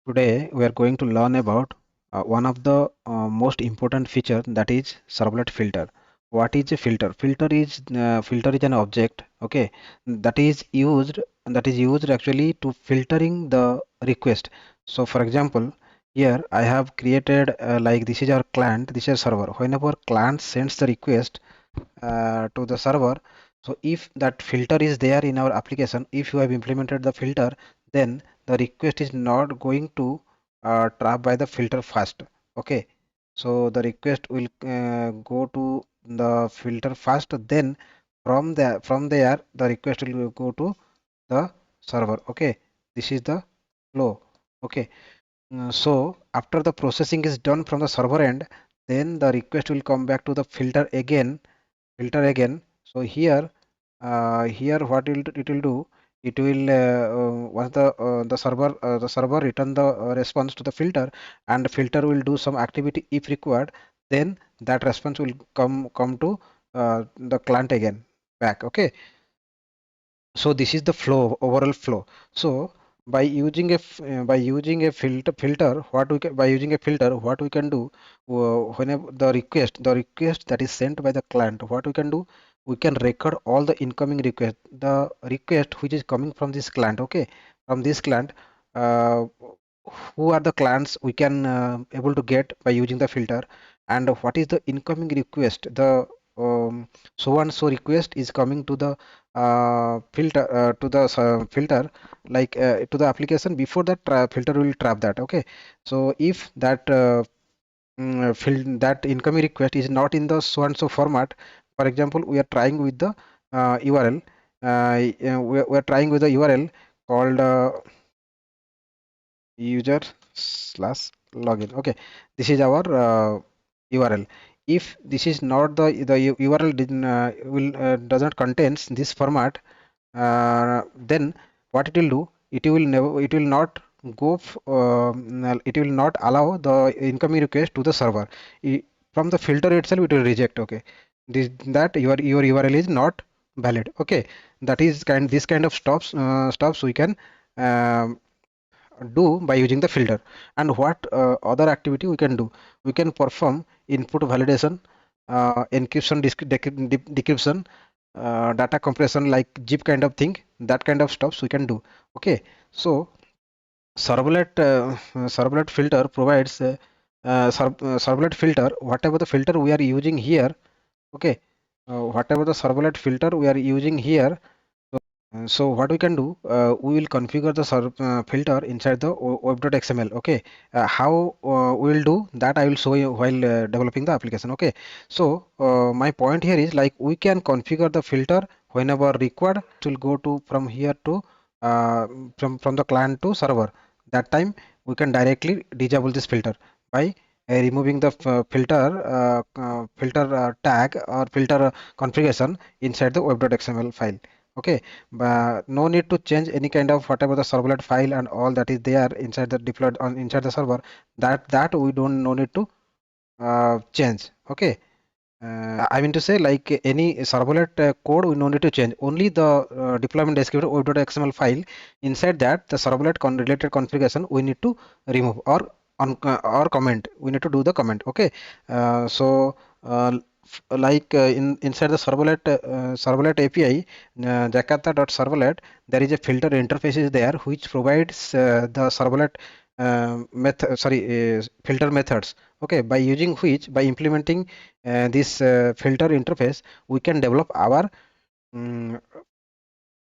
Today we are going to learn about one of the most important feature, that is servlet filter. What is a filter? Filter is an object, okay, that is used actually to filtering the request. So for example, here I have created like this is our client, this is server. Whenever client sends the request to the server, so if that filter is there in our application, if you have implemented the filter, then the request is not going to trap by the filter first. Okay, so the request will go to the filter first, then from there the request will go to the server. Okay, this is the flow. Okay. So after the processing is done from the server end, then the request will come back to the filter again. So here what it will do, it will once the server return the response to the filter, and the filter will do some activity if required, then that response will come to the client again back. Okay, so this is the flow, overall flow. So by using a filter, what we can by using a filter, what we can do, whenever the request that is sent by the client, what we can do, we can record all the incoming request, the request which is coming from this client. Okay, from this client, uh, who are the clients we can able to get by using the filter, and what is the incoming request, the so and so request is coming to the filter, like to the application. Before that, filter will trap that. Okay, so if that incoming request is not in the so and so format, for example, we are trying with the URL, we are trying with the URL called user slash login. Okay, this is our URL. If this is not the URL didn't, will does not contains this format, then what it will do, it will not it will not allow the incoming request to the server. From the filter itself it will reject. Okay, that your URL is not valid. Okay, this kind of stops we can um, do by using the filter. And what other activity we can do, we can perform input validation, encryption, decryption, data compression like zip kind of thing, that kind of stuffs we can do. Okay, so servlet filter provides servlet filter, whatever the filter we are using here. Okay, whatever the servlet filter we are using here. So what we can do, we will configure the filter inside the web.xml. Okay, how we will do that, I will show you while developing the application. Okay, so my point here is like we can configure the filter whenever required. It will go to from here to from the client to server. That time we can directly disable this filter by removing the filter tag or filter configuration inside the web.xml file. Okay, but no need to change any kind of whatever the servlet file and all that is there inside the deployed on inside the server, that we don't no need to change. Okay, I mean to say, like any servlet code we no need to change, only the deployment descriptor web.xml file. Inside that, the servlet related configuration we need to remove, or comment, we need to do the comment. Okay, so like inside the servlet API, jakarta.servlet, there is a filter interface is there which provides the servlet method, sorry, filter methods. Okay, by using which, by implementing this filter interface, we can develop our mm,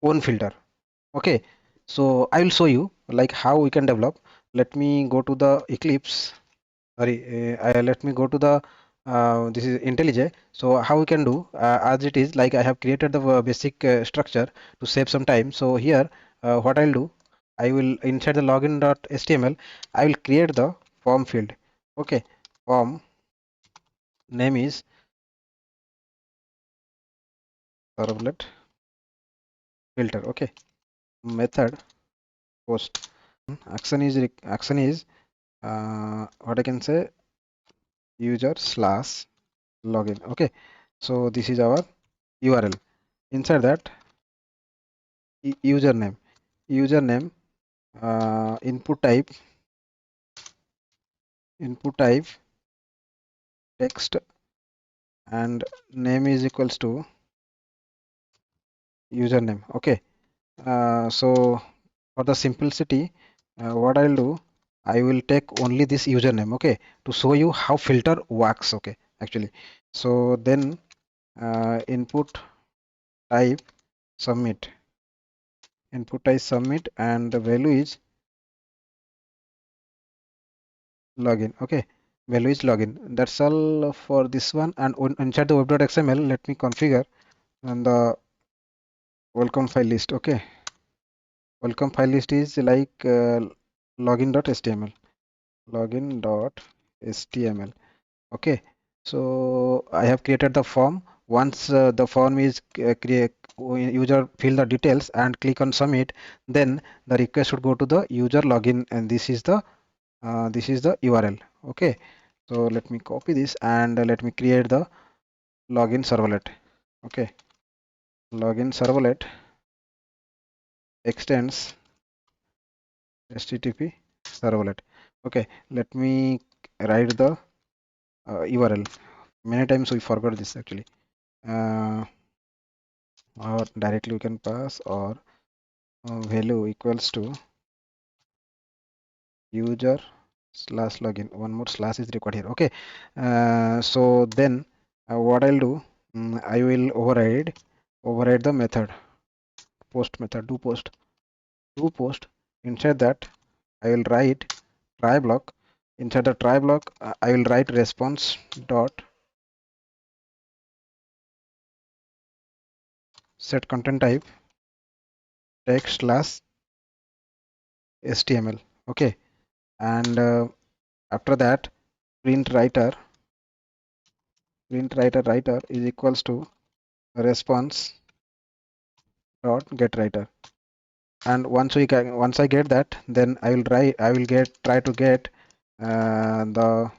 own filter. Okay, so I will show you like how we can develop. Let me go to the Eclipse. Sorry, let me go to the this is IntelliJ. So how we can do, as it is, like I have created the basic structure to save some time. So here, what I'll do, I will inside the login.html, I will create the form field. Okay, form name is servlet filter. Okay, method post. Action is what I can say, user slash login. Okay, so this is our URL. Inside that, username, input type input type text and name is equals to username. Okay. So for the simplicity, what I'll do, I will take only this username, okay, to show you how filter works, okay, actually. So then input type submit, input type submit, and the value is login, okay, value is login. That's all for this one. And inside the web.xml, let me configure and the welcome file list, okay. Welcome file list is like login.html, login.html. Okay, so I have created the form. Once the form is create, user fill the details and click on submit, then the request should go to the user login, and this is the URL. Okay, so let me copy this and let me create the login servlet. Okay, login servlet extends HTTP servlet. Okay, let me write the URL. Many times we forgot this actually. Uh, or directly we can pass or value equals to user slash login. One more slash is required here. Okay, so then what I'll do, I will override the method post method do post. Inside that I will write try block. Inside the try block I will write response dot set content type text slash html. Okay, and after that print writer is equals to response dot get writer. And once I get that, then I will try to get the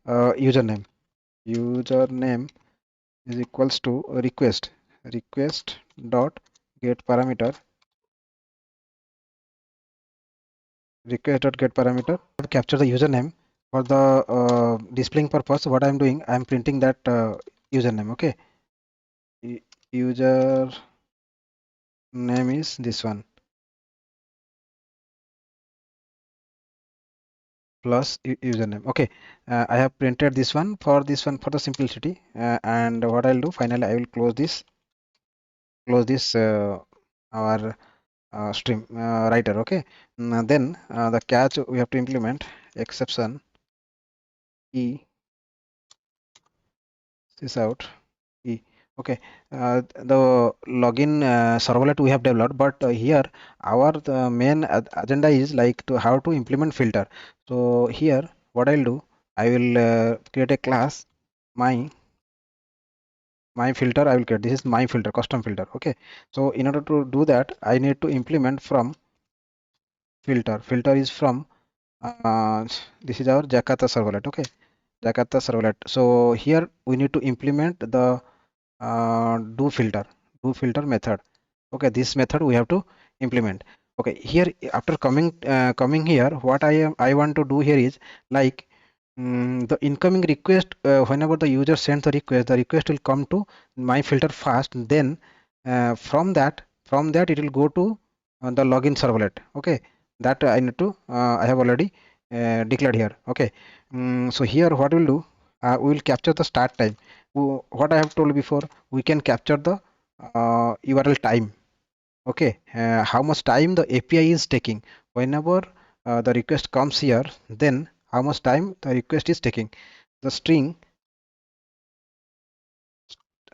username. Username is equals to request dot get parameter, request dot get parameter capture the username. For the displaying purpose, what I'm doing, I'm printing that username. Okay, user name is this one plus username. Okay, I have printed this one for the simplicity, and what I'll do finally, I will close this our stream writer. Okay, then the catch we have to implement exception e is out e. Okay, the login servlet we have developed, but here our the main agenda is like to how to implement filter. So here what I'll do, I will create a class my filter. I will create, this is my filter, custom filter. Okay, so in order to do that, I need to implement from filter is from uh, this is our Jakarta servlet. Okay, Jakarta servlet. So here we need to implement the do filter method. Okay, this method we have to implement. Okay, here after coming here, what I want to do here is like the incoming request, whenever the user sends the request will come to my filter first, then from that it will go to the login servlet. Okay, that I need to I have already declared here. Okay, so here what we'll do, we will capture the start time. What I have told before, we can capture the URL time. Okay, how much time the API is taking whenever the request comes here, then how much time the request is taking. The string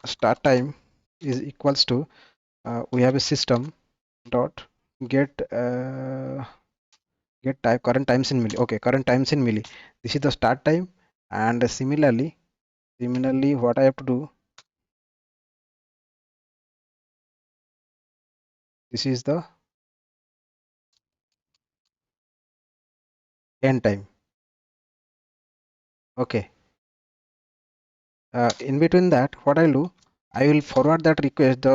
start time is equals to we have a system dot get get type current times in milli. Okay, current times in milli, this is the start time. And similarly what I have to do, this is the end time. Okay, in between that what I'll do, I will forward that request.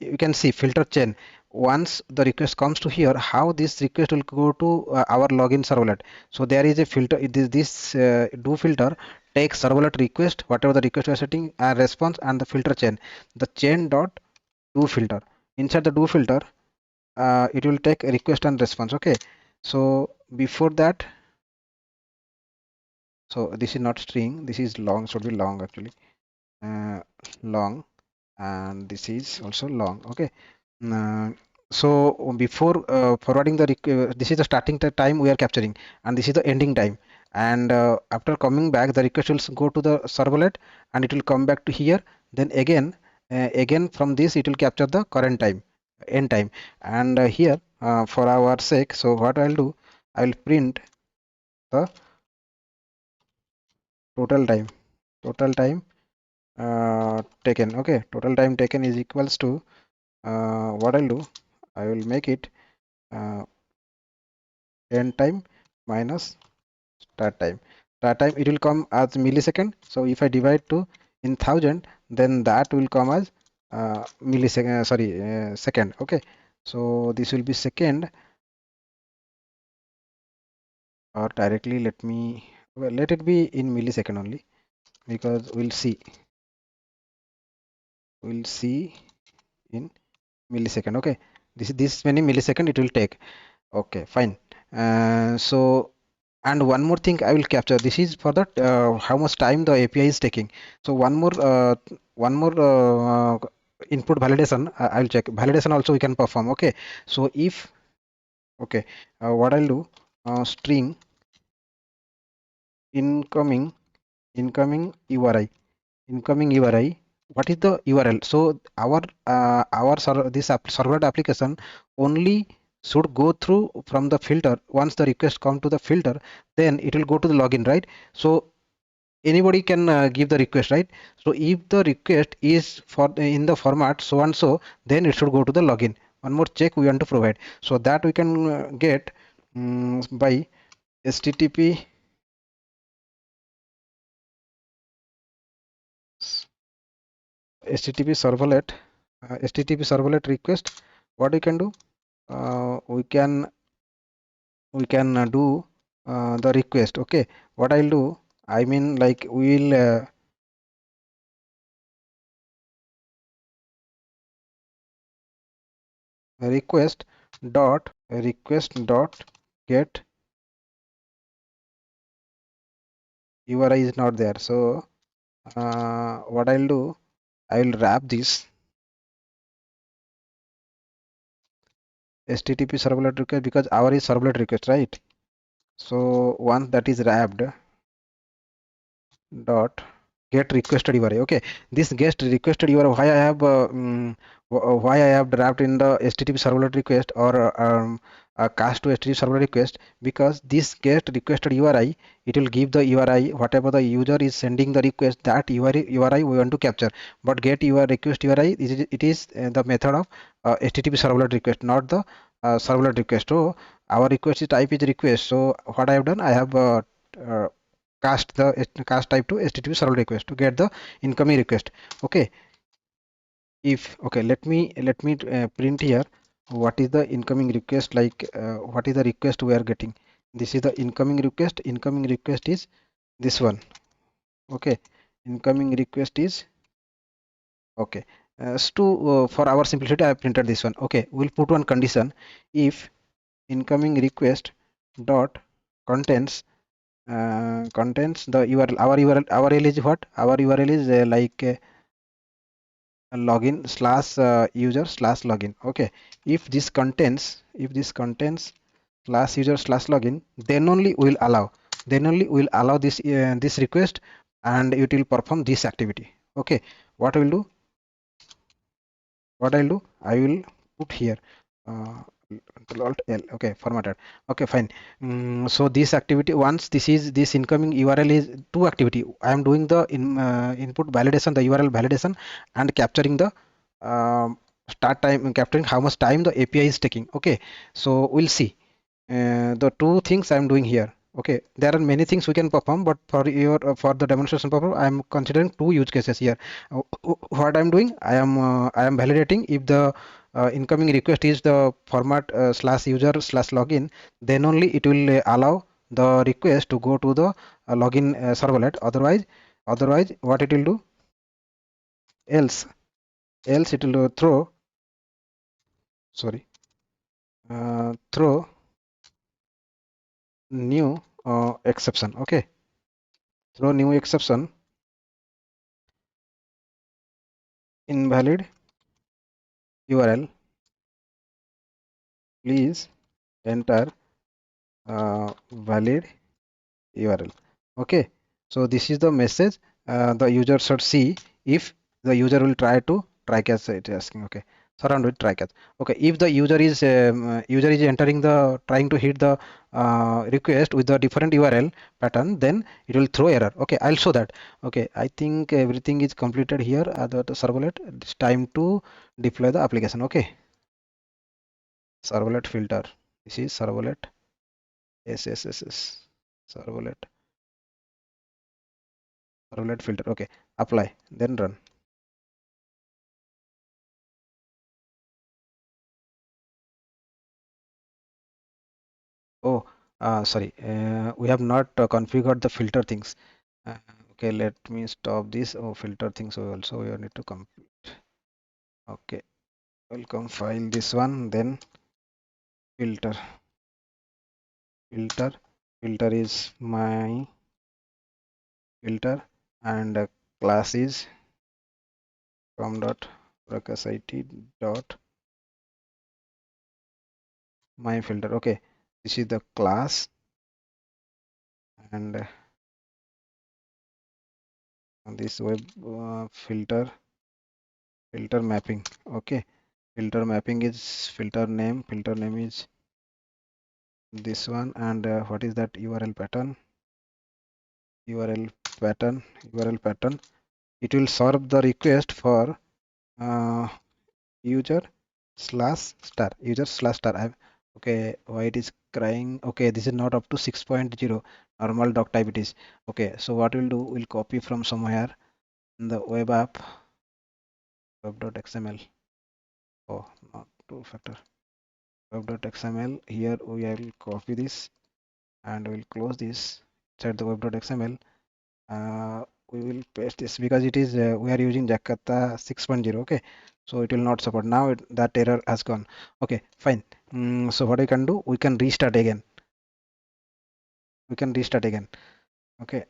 You can see filter chain. once the request comes to here, how this request will go to our login servlet. So there is a filter. This do filter takes servlet request, whatever the request you are setting, and response, and the filter chain, the chain dot do filter. Inside the do filter, it will take a request and response. Okay, so before that, so this is not string, this is long, should be long actually, uh, long, and this is also long. Okay. Uh, so before forwarding the this is the starting time we are capturing, and this is the ending time. And after coming back, the request will go to the servlet, and it will come back to here. Then again from this it will capture the current time, end time. And here for our sake, so what I'll do, I will print the total time. Total time taken. Okay, total time taken is equals to what I'll do, I will make it uh, end time minus start time. Start time, it will come as millisecond. So if I divide to in thousand, then that will come as millisecond. Sorry, second. Okay. So this will be second, or directly let me, well, let it be in millisecond only, because we'll see in millisecond. Okay. This many millisecond it will take. Okay, fine. So, and one more thing I will capture. This is for the how much time the API is taking. So one more input validation. I'll check. Validation also we can perform. Okay. So if, okay, what I'll do, string incoming URI, incoming URI. What is the URL? So this servlet application only should go through from the filter. Once the request come to the filter, then it will go to the login, right? So anybody can give the request, right? So if the request is for in the format so and so, then it should go to the login. One more check we want to provide, so that we can get by http http servlet request. What we can do, we can do the request. Okay, what I'll do, I mean, like, we'll request dot get URI is not there. So what I'll do, I will wrap this http servlet request, because our is servlet request, right? So once that is wrapped, dot get requested URI. Okay, this get requested URI, why I have wrapped in the HTTP servlet request, or a cast to HTTP servlet request, because this get requested URI, it will give the URI whatever the user is sending the request, that URI we want to capture. But get your request URI, it is the method of HTTP servlet request, not the servlet request. So our request is type is request. So what I have done, I have uh, cast type to HTTP server request to get the incoming request. Okay, if, okay, let me print here what is the incoming request, like what is the request we are getting. This is the incoming request. Incoming request is this one. Okay, incoming request is, okay, for our simplicity I have printed this one. Okay, we'll put one condition. If incoming request dot contains contains the URL, our URL is what, our URL is like login slash user slash login. Okay, if this contains slash user slash login, then only we'll allow this request, and it will perform this activity. Okay, what we'll do, I will put here uh, Alt L. Okay, formatted. Okay, fine. So this activity, once this incoming URL is two activity. I am doing the input validation, the URL validation, and capturing the start time, capturing how much time the API is taking. Okay, so we'll see the two things I am doing here. Okay, there are many things we can perform, but for the demonstration purpose, I am considering two use cases here. What I am doing, I am validating if the incoming request is the format slash user slash login, then only it will allow the request to go to the login servlet. Otherwise what it will do, else it will sorry throw new exception. Okay, throw new exception, invalid URL, please enter valid URL. Okay, so this is the message the user should see if the user will try catch, it is asking. Okay, surround with try catch. Okay, if the user is entering the trying to hit the request with the different URL pattern, then it will throw error. Okay, I'll show that. Okay, I think everything is completed here at the servlet. It's time to deploy the application. Okay, servlet filter. This is servlet. SSSS servlet filter. Okay, apply, then run. Oh, sorry, we have not configured the filter things. uh, okay, let me stop this. Oh, filter things also we need to complete. Okay, welcome file this one, then filter. filter Filter is my filter, and class is from dot it dot my filter. Okay, this is the class, and this web filter mapping. Okay, filter mapping is filter name is this one, and what is that URL pattern, URL URL pattern. It will serve the request for uh, user slash star okay, why it is crying? Okay, this is not up to 6.0 normal doc type it is. Okay, so what we'll do, we'll copy from somewhere in the web app, web.xml. Oh, not two factor, web.xml. Here we will copy this and we'll close this inside the web.xml. We will paste this because it is we are using Jakarta 6.0. Okay, so it will not support now. That error has gone. Okay, fine. So what I can do, we can restart again. Okay.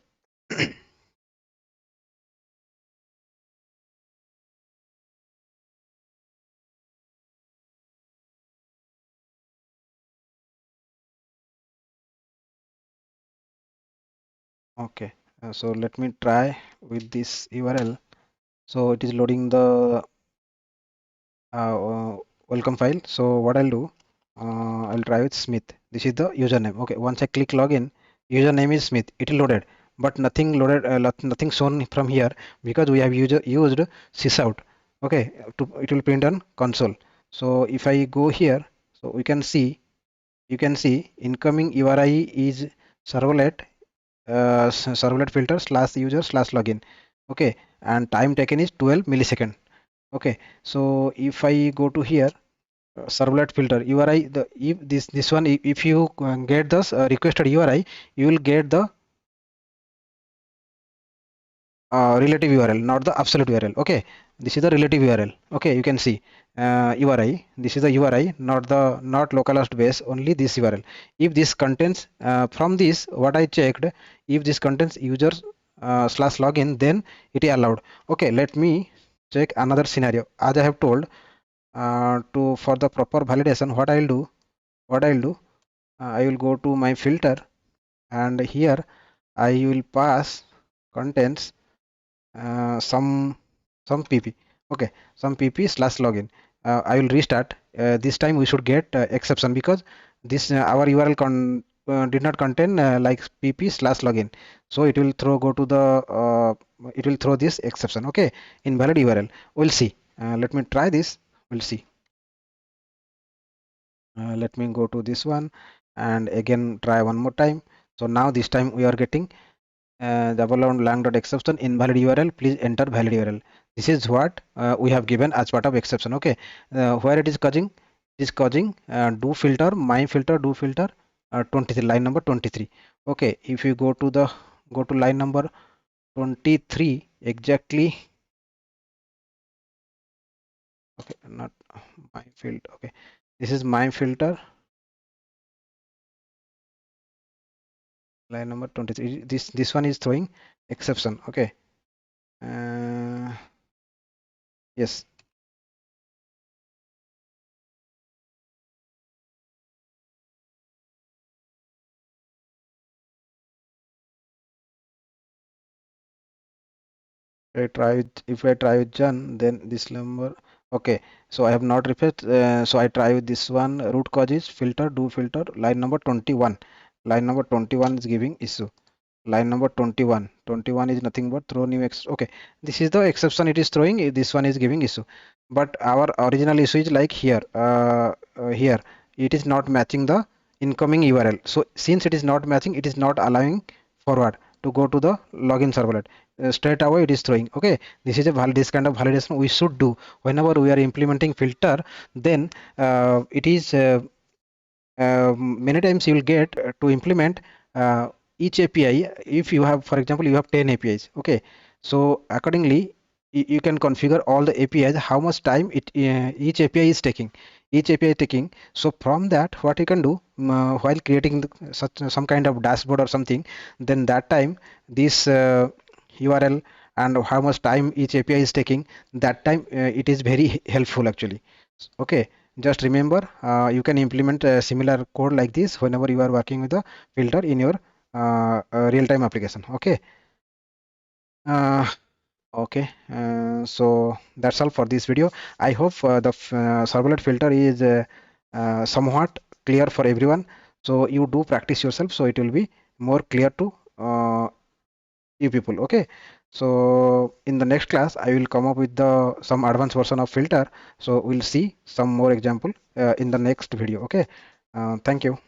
Okay, so let me try with this URL. So it is loading the welcome file. So what I'll do, I'll try with Smith. This is the username. Okay, once I click login, username is Smith. It is loaded, but nothing loaded, nothing shown from here because we have used sysout. Okay, it will print on console. So if I go here, so you can see incoming URI is servlet servlet filter slash user slash login. Okay, and time taken is 12 millisecond. Okay, so if I go to here, servlet filter URI, the if this one, if you get this requested URI, you will get the relative URL, not the absolute URL. Okay, this is the relative URL. Okay, you can see URI. This is the URI, not localhost base, only this URL. If this contains from this, what I checked, if this contains users slash login, then it is allowed. Okay, let me check another scenario. As I have told, to for the proper validation, what I'll do, I will go to my filter, and here I will pass contents some pp. Okay, some pp slash login. I will restart. This time we should get exception because this our URL did not contain like pp slash login, so it will it will throw this exception. Okay, invalid URL. We'll see. Let me try this. We'll see. Let me go to this one and again try one more time. So now this time we are getting double on lang dot exception invalid URL, please enter valid URL. This is what we have given as part of exception. Okay, where it is causing, do filter, my filter, do filter 23, line number 23. Okay, if you go to line number 23 exactly. Okay, not my field. Okay, this is my filter, line number 23. This one is throwing exception. Okay, yes. If I try with Jan, then this number. Okay, so I have not refreshed. So I try with this one. Root cause is filter, do filter, line number 21. Line number 21 is giving issue. Line number 21. 21 is nothing but throw new okay, this is the exception it is throwing. This one is giving issue, but our original issue is like here. Here it is not matching the incoming URL. So since it is not matching, it is not allowing forward to go to the login servlet. Straight away it is throwing. Okay, this is a this kind of validation we should do whenever we are implementing filter. Then it is many times you will get to implement each API. If you have, for example, you have 10 APIs. Okay, so accordingly you can configure all the APIs, how much time each API is taking, so from that what you can do, while creating such some kind of dashboard or something, then that time this URL and how much time each API is taking, that time it is very helpful actually. Okay, just remember, you can implement a similar code like this whenever you are working with the filter in your real-time application. Okay. uh, okay, so that's all for this video. I hope the servlet filter is somewhat clear for everyone, so you do practice yourself, so it will be more clear to you people. Okay, so in the next class I will come up with the some advanced version of filter, so we'll see some more example in the next video. Okay, thank you.